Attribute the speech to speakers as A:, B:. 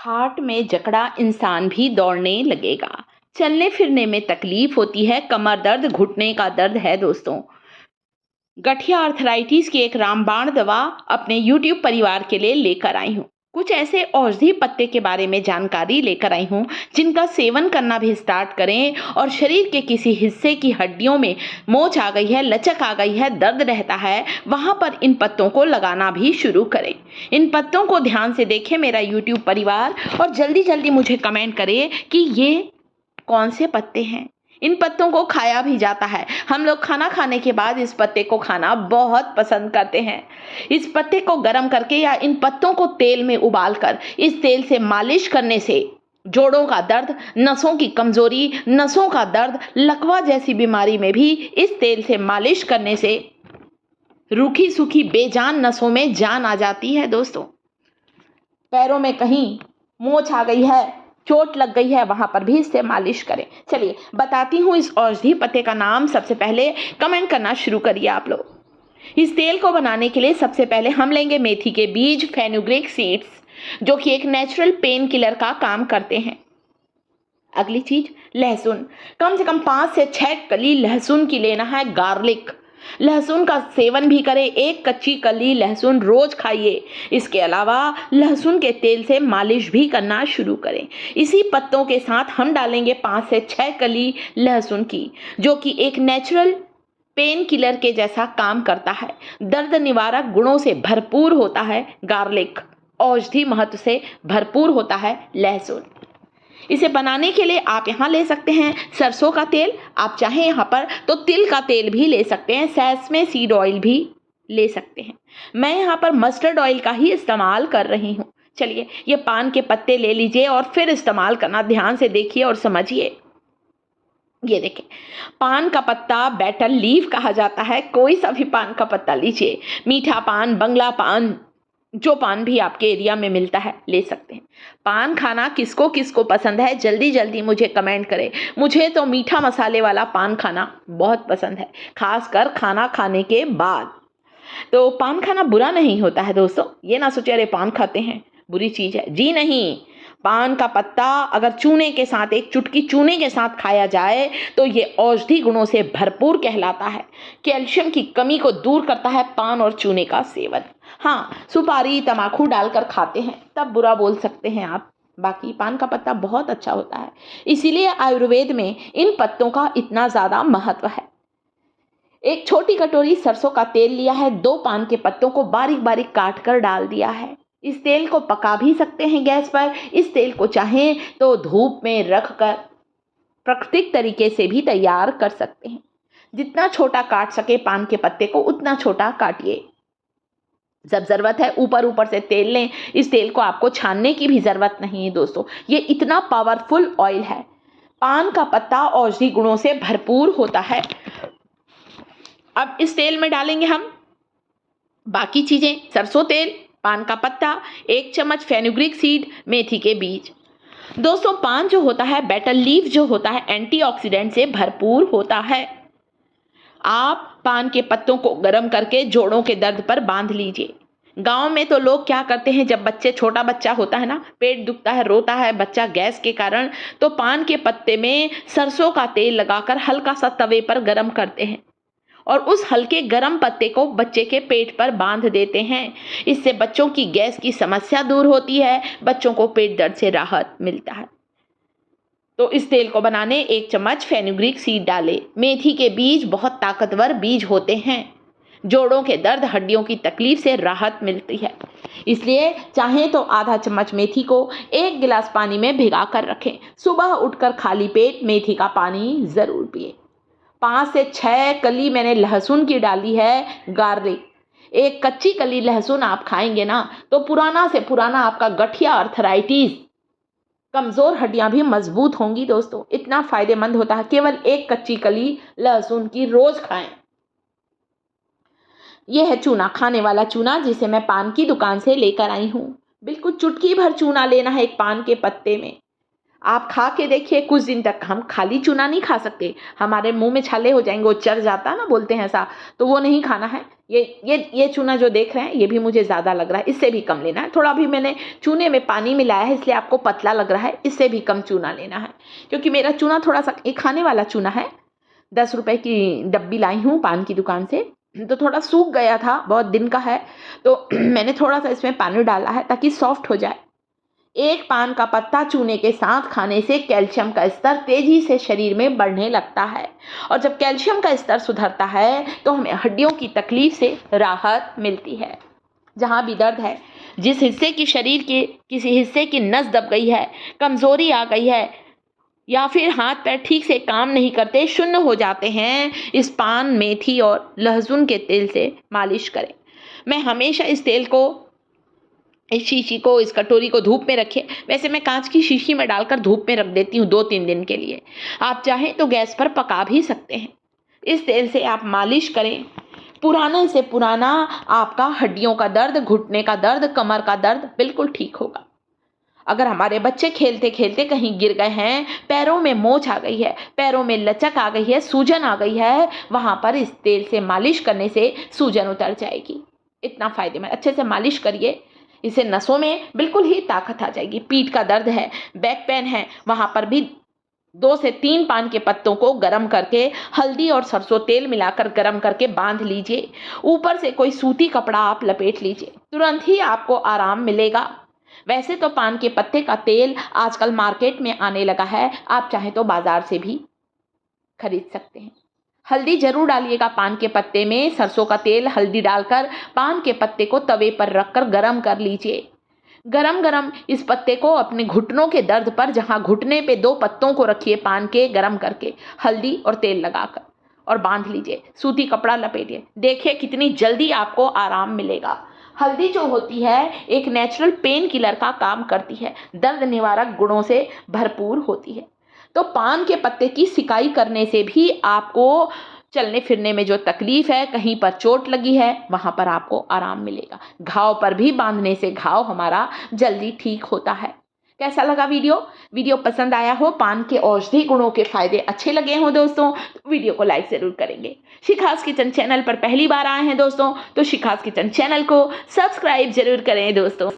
A: खाट में जकड़ा इंसान भी दौड़ने लगेगा। चलने फिरने में तकलीफ होती है, कमर दर्द, घुटने का दर्द है दोस्तों। गठिया आर्थराइटिस की एक रामबाण दवा अपने यूट्यूब परिवार के लिए लेकर आई हूँ। कुछ ऐसे औषधि पत्ते के बारे में जानकारी लेकर आई हूँ जिनका सेवन करना भी स्टार्ट करें और शरीर के किसी हिस्से की हड्डियों में मोच आ गई है, लचक आ गई है, दर्द रहता है, वहां पर इन पत्तों को लगाना भी शुरू करें। इन पत्तों को ध्यान से देखें मेरा यूट्यूब परिवार, और जल्दी जल्दी मुझे कमेंट करें कि ये कौन से पत्ते हैं। इन पत्तों को खाया भी जाता है। हम लोग खाना खाने के बाद इस पत्ते को खाना बहुत पसंद करते हैं। इस पत्ते को गर्म करके या इन पत्तों को तेल में उबालकर इस तेल से मालिश करने से जोड़ों का दर्द, नसों की कमजोरी, नसों का दर्द, लकवा जैसी बीमारी में भी इस तेल से मालिश करने से रूखी सूखी बेजान नसों में जान आ जाती है दोस्तों। पैरों में कहीं मोच आ गई है, चोट लग गई है, वहां पर भी इससे मालिश करें। चलिए बताती हूँ इस औषधि पत्ते का नाम। सबसे पहले कमेंट करना शुरू करिए आप लोग। इस तेल को बनाने के लिए सबसे पहले हम लेंगे मेथी के बीज, फेनुग्रीक सीड्स, जो कि एक नेचुरल पेन किलर का काम करते हैं। अगली चीज लहसुन, कम से कम 5 से 6 कली लहसुन की लेना है। गार्लिक, लहसुन का सेवन भी करें, 1 कच्ची कली लहसुन रोज खाइए। इसके अलावा लहसुन के तेल से मालिश भी करना शुरू करें। इसी पत्तों के साथ हम डालेंगे 5 से 6 कली लहसुन की, जो कि एक नेचुरल पेन किलर के जैसा काम करता है। दर्द निवारक गुणों से भरपूर होता है गार्लिक, औषधि महत्व से भरपूर होता है लहसुन। इसे बनाने के लिए आप यहाँ ले सकते हैं सरसों का तेल, आप चाहें यहाँ पर तो तिल का तेल भी ले सकते हैं, सैसमे सीड ऑयल भी ले सकते हैं। मैं यहाँ पर मस्टर्ड ऑयल का ही इस्तेमाल कर रही हूँ। चलिए ये पान के पत्ते ले लीजिए और फिर इस्तेमाल करना, ध्यान से देखिए और समझिए। ये देखें, पान का पत्ता बेटल लीफ कहा जाता है। कोई सा भी पान का पत्ता लीजिए, मीठा पान, बंगला पान, जो पान भी आपके एरिया में मिलता है ले सकते हैं। पान खाना किसको किसको पसंद है, जल्दी जल्दी मुझे कमेंट करें। मुझे तो मीठा मसाले वाला पान खाना बहुत पसंद है, खासकर खाना खाने के बाद। तो पान खाना बुरा नहीं होता है दोस्तों, ये ना सोचे अरे पान खाते हैं बुरी चीज है, जी नहीं। पान का पत्ता अगर चूने के साथ, एक चुटकी चूने के साथ खाया जाए तो ये औषधि गुणों से भरपूर कहलाता है। कैल्शियम की कमी को दूर करता है पान और चूने का सेवन। हाँ, सुपारी तमाकू डालकर खाते हैं तब बुरा बोल सकते हैं आप, बाकी पान का पत्ता बहुत अच्छा होता है। इसीलिए आयुर्वेद में इन पत्तों का इतना ज़्यादा महत्व है। एक छोटी कटोरी सरसों का तेल लिया है, 2 पान के पत्तों को बारीक बारीक काट कर डाल दिया है। इस तेल को पका भी सकते हैं गैस पर, इस तेल को चाहें तो धूप में रख कर प्राकृतिक तरीके से भी तैयार कर सकते हैं। जितना छोटा काट सके पान के पत्ते को उतना छोटा काटिए। जब ज़रूरत है ऊपर ऊपर से तेल लें। इस तेल को आपको छानने की भी ज़रूरत नहीं है दोस्तों, ये इतना पावरफुल ऑयल है। पान का पत्ता औषधि गुणों से भरपूर होता है। अब इस तेल में डालेंगे हम बाकी चीज़ें, सरसों तेल, पान का पत्ता, 1 चम्मच फेनुग्रीक सीड, मेथी के बीज। दोस्तों पान जो होता है, बेटल लीफ जो होता है, एंटीऑक्सीडेंट से भरपूर होता है। आप पान के पत्तों को गर्म करके जोड़ों के दर्द पर बांध लीजिए। गांव में तो लोग क्या करते हैं, जब छोटा बच्चा होता है ना, पेट दुखता है, रोता है बच्चा गैस के कारण, तो पान के पत्ते में सरसों का तेल लगाकर हल्का सा तवे पर गर्म करते हैं और उस हल्के गर्म पत्ते को बच्चे के पेट पर बांध देते हैं। इससे बच्चों की गैस की समस्या दूर होती है, बच्चों को पेट दर्द से राहत मिलता है। तो इस तेल को बनाने 1 चम्मच फेनुग्रीक सीड डालें। मेथी के बीज बहुत ताकतवर बीज होते हैं, जोड़ों के दर्द, हड्डियों की तकलीफ से राहत मिलती है। इसलिए चाहें तो आधा चम्मच मेथी को 1 गिलास पानी में भिगा कर रखें। सुबह उठकर खाली पेट मेथी का पानी ज़रूर पिए। 5 से 6 कली मैंने लहसुन की डाली है। गार्लिक, 1 कच्ची कली लहसुन आप खाएंगे ना तो पुराना से पुराना आपका गठिया आर्थराइटिस, कमज़ोर हड्डियां भी मजबूत होंगी दोस्तों। इतना फायदेमंद होता है, केवल 1 कच्ची कली लहसुन की रोज खाएं। यह है चूना, खाने वाला चूना, जिसे मैं पान की दुकान से लेकर आई हूँ। बिल्कुल चुटकी भर चूना लेना है एक पान के पत्ते में। आप खा के देखिए, कुछ दिन तक हम खाली चूना नहीं खा सकते, हमारे मुंह में छाले हो जाएंगे, वो चढ़ जाता है ना, बोलते हैं ऐसा, तो वो नहीं खाना है। ये चूना जो देख रहे हैं ये भी मुझे ज़्यादा लग रहा है, इससे भी कम लेना है। थोड़ा भी मैंने चूने में पानी मिलाया है इसलिए आपको पतला लग रहा है, इससे भी कम चूना लेना है। क्योंकि मेरा चूना थोड़ा सा एक खाने वाला चूना है, 10 रुपए की डब्बी लाई हूँ पान की दुकान से, तो थोड़ा सूख गया था, बहुत दिन का है, तो मैंने थोड़ा सा इसमें पानी डाला है ताकि सॉफ्ट हो जाए। एक पान का पत्ता चूने के साथ खाने से कैल्शियम का स्तर तेजी से शरीर में बढ़ने लगता है, और जब कैल्शियम का स्तर सुधरता है तो हमें हड्डियों की तकलीफ से राहत मिलती है। जहाँ भी दर्द है, जिस हिस्से की शरीर के किसी हिस्से की नस दब गई है, कमज़ोरी आ गई है, या फिर हाथ पैर ठीक से काम नहीं करते, शून्य हो जाते हैं, इस पान, मेथी और लहसुन के तेल से मालिश करें। मैं हमेशा इस तेल को, इस शीशी को, इस कटोरी को धूप में रखें। वैसे मैं कांच की शीशी में डालकर धूप में रख देती हूँ 2-3 दिन के लिए। आप चाहें तो गैस पर पका भी सकते हैं। इस तेल से आप मालिश करें। पुराने से पुराना आपका हड्डियों का दर्द, घुटने का दर्द, कमर का दर्द बिल्कुल ठीक होगा। अगर हमारे बच्चे खेलते खेलते कहीं गिर गए हैं, पैरों में मोच आ गई है, पैरों में लचक आ गई है, सूजन आ गई है, वहाँ पर इस तेल से मालिश करने से सूजन उतर जाएगी। इतना फ़ायदेमंद, अच्छे से मालिश करिए, इससे नसों में बिल्कुल ही ताकत आ जाएगी। पीठ का दर्द है, बैक पेन है, वहाँ पर भी 2 से 3 पान के पत्तों को गरम करके हल्दी और सरसों तेल मिलाकर गरम करके बांध लीजिए। ऊपर से कोई सूती कपड़ा आप लपेट लीजिए, तुरंत ही आपको आराम मिलेगा। वैसे तो पान के पत्ते का तेल आजकल मार्केट में आने लगा है, आप चाहें तो बाजार से भी खरीद सकते हैं। हल्दी जरूर डालिएगा पान के पत्ते में। सरसों का तेल, हल्दी डालकर पान के पत्ते को तवे पर रखकर गरम कर लीजिए। गरम गरम इस पत्ते को अपने घुटनों के दर्द पर, जहां घुटने पे 2 पत्तों को रखिए पान के, गरम करके हल्दी और तेल लगाकर, और बांध लीजिए, सूती कपड़ा लपेटिए। देखिए कितनी जल्दी आपको आराम मिलेगा। हल्दी जो होती है एक नेचुरल पेन किलर का काम करती है, दर्द निवारक गुणों से भरपूर होती है। तो पान के पत्ते की सिकाई करने से भी आपको चलने फिरने में जो तकलीफ है, कहीं पर चोट लगी है, वहाँ पर आपको आराम मिलेगा। घाव पर भी बांधने से घाव हमारा जल्दी ठीक होता है। कैसा लगा वीडियो पसंद आया हो, पान के औषधि गुणों के फायदे अच्छे लगे हो दोस्तों, तो वीडियो को लाइक ज़रूर करेंगे। शिखास किचन चैनल पर पहली बार आए हैं दोस्तों, तो शिखास किचन चैनल को सब्सक्राइब जरूर करें दोस्तों।